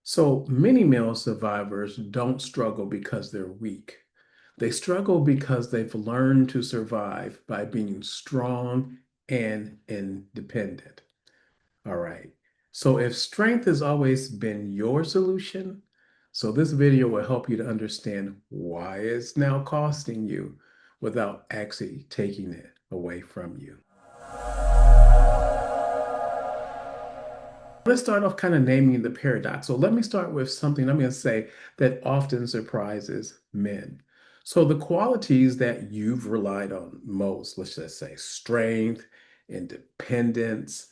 So many male survivors don't struggle because they're weak. They struggle because they've learned to survive by being strong and independent. All right. So if strength has always been your solution, so this video will help you to understand why it's now costing you without actually taking it away from you. Let's start off kind of naming the paradox. So let me start with something I'm going to say that often surprises men. So the qualities that you've relied on most, let's just say strength, independence,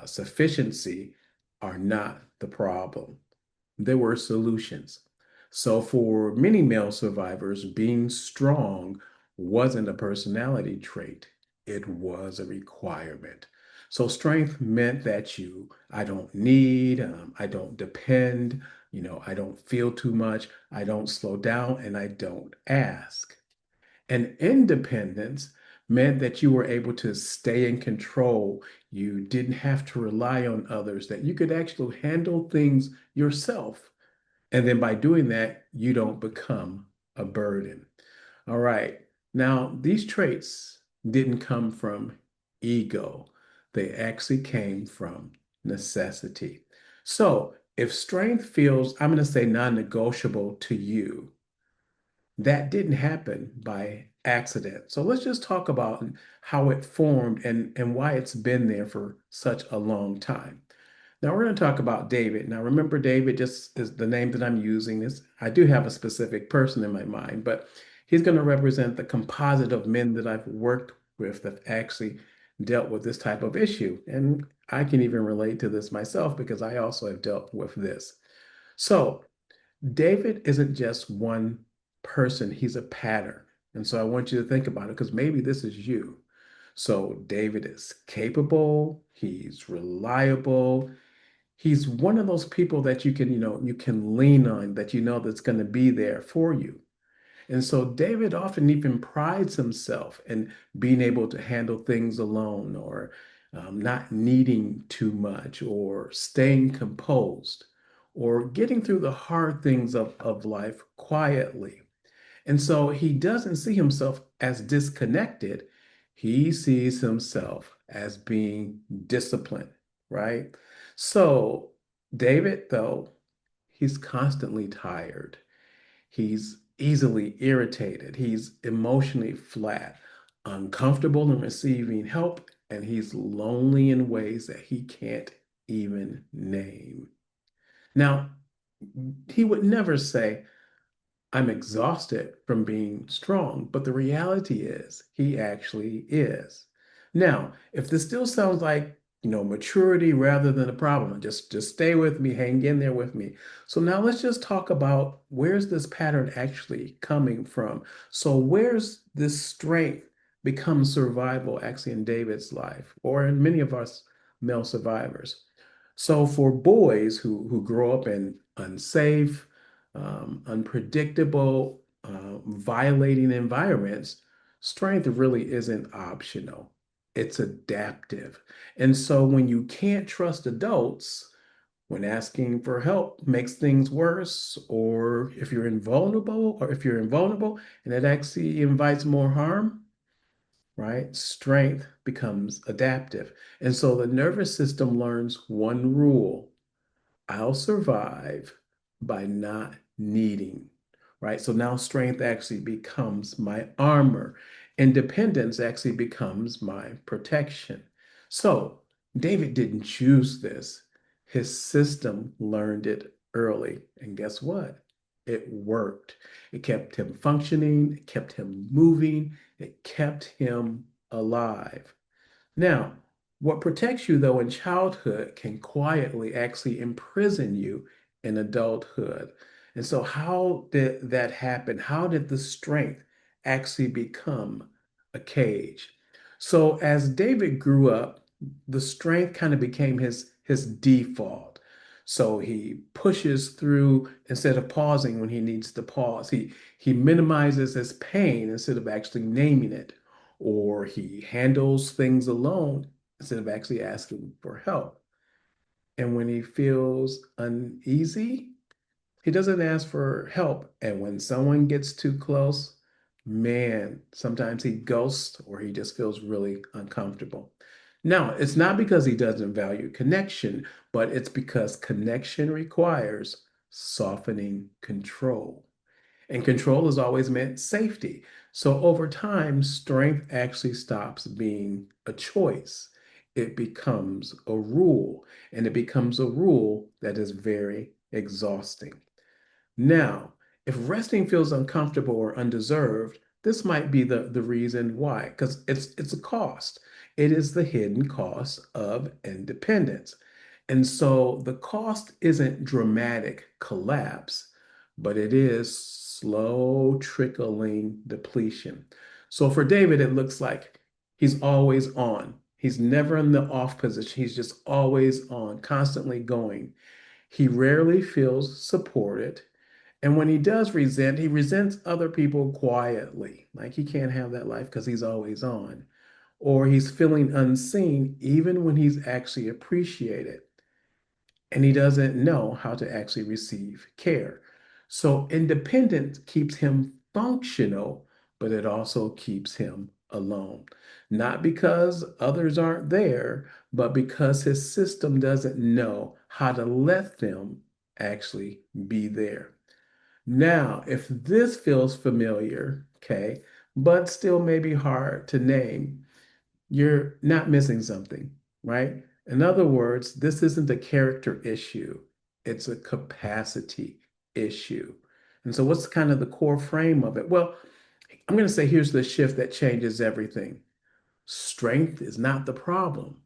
sufficiency, are not the problem. They were solutions. So for many male survivors, being strong wasn't a personality trait, it was a requirement. So strength meant that I don't need, I don't depend, I don't feel too much, I don't slow down, and I don't ask. And independence meant that you were able to stay in control. You didn't have to rely on others, that you could actually handle things yourself. And then by doing that, you don't become a burden. All right. Now, these traits didn't come from ego, they actually came from necessity. So, if strength feels, I'm going to say, non negotiable to you, that didn't happen by accident. So, let's just talk about how it formed and why it's been there for such a long time. Now we're going to talk about David. Now remember, David just is the name that I'm using. Is I do have a specific person in my mind, but he's going to represent the composite of men that I've worked with that actually dealt with this type of issue. And I can even relate to this myself because I also have dealt with this. So David isn't just one person, he's a pattern. And so I want you to think about it because maybe this is you. So David is capable, he's reliable, he's one of those people that you can lean on, that that's going to be there for you. And so David often even prides himself in being able to handle things alone or not needing too much or staying composed or getting through the hard things of life quietly. And so he doesn't see himself as disconnected. He sees himself as being disciplined, right? So David, though, he's constantly tired. He's easily irritated. He's emotionally flat, uncomfortable in receiving help, and he's lonely in ways that he can't even name. Now, he would never say, I'm exhausted from being strong, but the reality is he actually is. Now, if this still sounds like, maturity rather than a problem, just stay with me, hang in there with me. So now let's just talk about where's this pattern actually coming from. So where's this strength become survival actually in David's life or in many of us male survivors? So for boys who grow up in unsafe, unpredictable, violating environments, strength really isn't optional. It's adaptive. And so when you can't trust adults, when asking for help makes things worse, or if you're invulnerable and it actually invites more harm, right? Strength becomes adaptive. And so the nervous system learns one rule: I'll survive by not needing, right? So now strength actually becomes my armor. Independence actually becomes my protection. So David didn't choose this. His system learned it early. And guess what? It worked. It kept him functioning, it kept him moving, it kept him alive. Now, what protects you, though, in childhood can quietly actually imprison you in adulthood. And so, how did that happen? How did the strength actually become a cage? So, as David grew up, the strength kind of became his default. So he pushes through instead of pausing when he needs to pause. He minimizes his pain instead of actually naming it, or he handles things alone instead of actually asking for help. And when he feels uneasy, he doesn't ask for help. And when someone gets too close, man, sometimes he ghosts or he just feels really uncomfortable. Now, it's not because he doesn't value connection, but it's because connection requires softening control. And control has always meant safety. So over time, strength actually stops being a choice. It becomes a rule, and it becomes a rule that is very exhausting. Now, if resting feels uncomfortable or undeserved, this might be the reason why, because it's a cost. It is the hidden cost of independence. And so the cost isn't dramatic collapse, but it is slow trickling depletion. So for David, it looks like he's always on. He's never in the off position. He's just always on, constantly going. He rarely feels supported. And when he does resent, he resents other people quietly. Like he can't have that life because he's always on. Or he's feeling unseen even when he's actually appreciated. And he doesn't know how to actually receive care. So independence keeps him functional, but it also keeps him alone. Not because others aren't there, but because his system doesn't know how to let them actually be there. Now, if this feels familiar, okay, but still maybe hard to name, you're not missing something, right? In other words, this isn't a character issue, it's a capacity issue. And so, what's kind of the core frame of it? Well, I'm going to say here's the shift that changes everything. Strength is not the problem,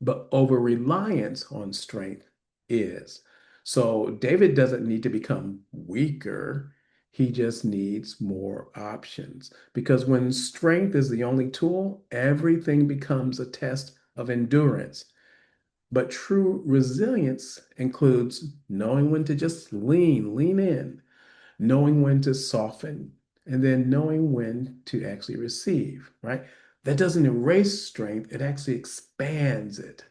but over reliance on strength is. So David doesn't need to become weaker. He just needs more options. Because when strength is the only tool, everything becomes a test of endurance. But true resilience includes knowing when to just lean in, knowing when to soften, and then knowing when to actually receive, right? That doesn't erase strength, it actually expands it.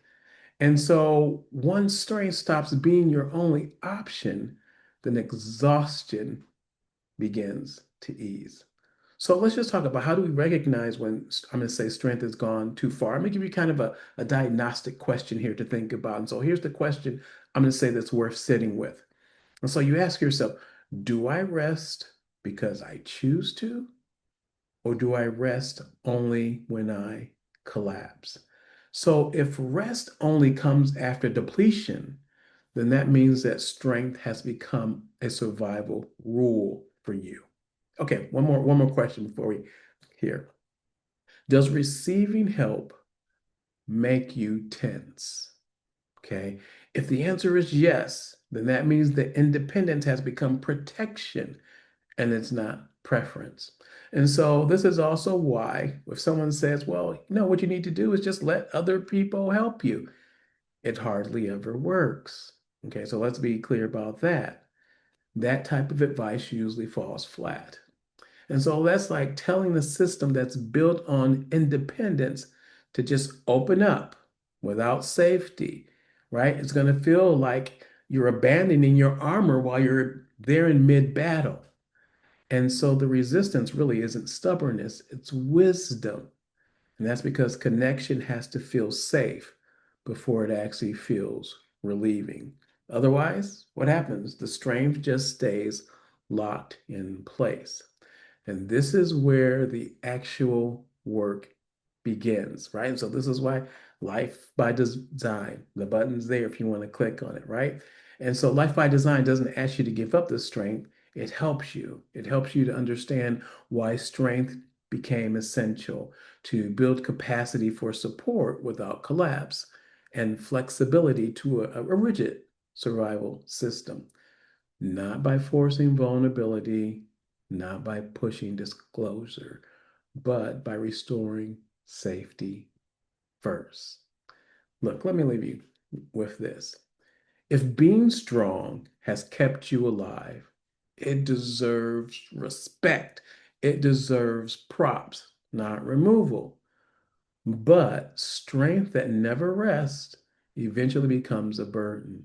And so once strength stops being your only option, then exhaustion begins to ease. So let's just talk about how do we recognize when I'm going to say strength has gone too far. I'm going to give you kind of a diagnostic question here to think about. And so here's the question I'm going to say that's worth sitting with. And so you ask yourself, do I rest because I choose to, or do I rest only when I collapse? So if rest only comes after depletion, then that means that strength has become a survival rule for you. Okay, one more question before we hear. Does receiving help make you tense? Okay. If the answer is yes, then that means that independence has become protection and it's not preference. And so this is also why if someone says, well, what you need to do is just let other people help you, it hardly ever works. Okay, so let's be clear about that. That type of advice usually falls flat. And so that's like telling the system that's built on independence to just open up without safety, right? It's going to feel like you're abandoning your armor while you're there in mid battle. And so the resistance really isn't stubbornness, it's wisdom. And that's because connection has to feel safe before it actually feels relieving. Otherwise, what happens? The strength just stays locked in place. And this is where the actual work begins, right? And so this is why Life by Design, the button's there if you want to click on it, right? And so Life by Design doesn't ask you to give up the strength, it helps you. It helps you to understand why strength became essential to build capacity for support without collapse and flexibility to a rigid survival system, not by forcing vulnerability, not by pushing disclosure, but by restoring safety first. Look, let me leave you with this. If being strong has kept you alive, it deserves respect. It deserves props, not removal. But strength that never rests eventually becomes a burden.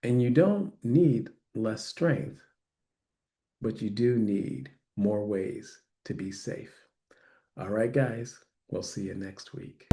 And you don't need less strength, but you do need more ways to be safe. All right, guys, we'll see you next week.